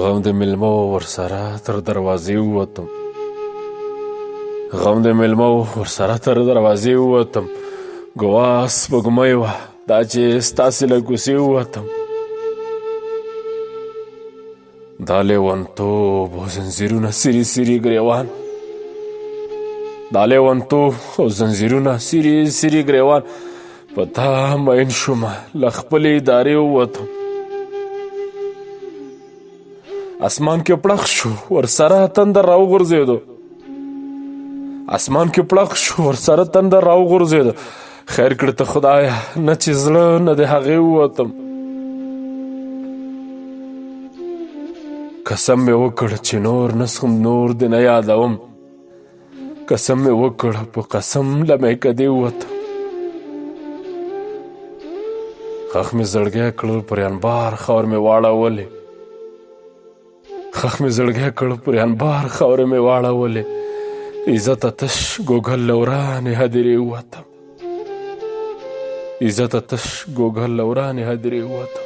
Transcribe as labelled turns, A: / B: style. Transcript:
A: غم د مېلمو ورسره تر دروازې ووتم غم د مېلمو ورسره تر دروازې ووتم ګوا سپوږمۍ وه دا چې ستاسې له کوڅې ووتم دا لیونتوب او زنځیرونه سري سري ګریوان دا لیونتوب او زنځیرونه سري سري ګریوان په تا مین شومه له خپلې ادارې ووتم اسمان کې پړق شو ورسره تندر راوغورځېدو اسمان کې پړق شو ورسره تندر راوغورځېدو خیر کړه ته خدایه نه چې زړه نه د هغې ووتم قسم مې وکړ چې نور نسخم نور دې نه یادوم قسم مې وکړ په قسم له میکدې ووتم خخ مې زړګی کړل پر انبار خاور مې واړولې خخ مې زړګی کړل پر انبار خاور مې واړولې عزت تش ګوګل له ورانې هدیرې ووتم عزت تش ګوګل له ورانې هدیرې ووتم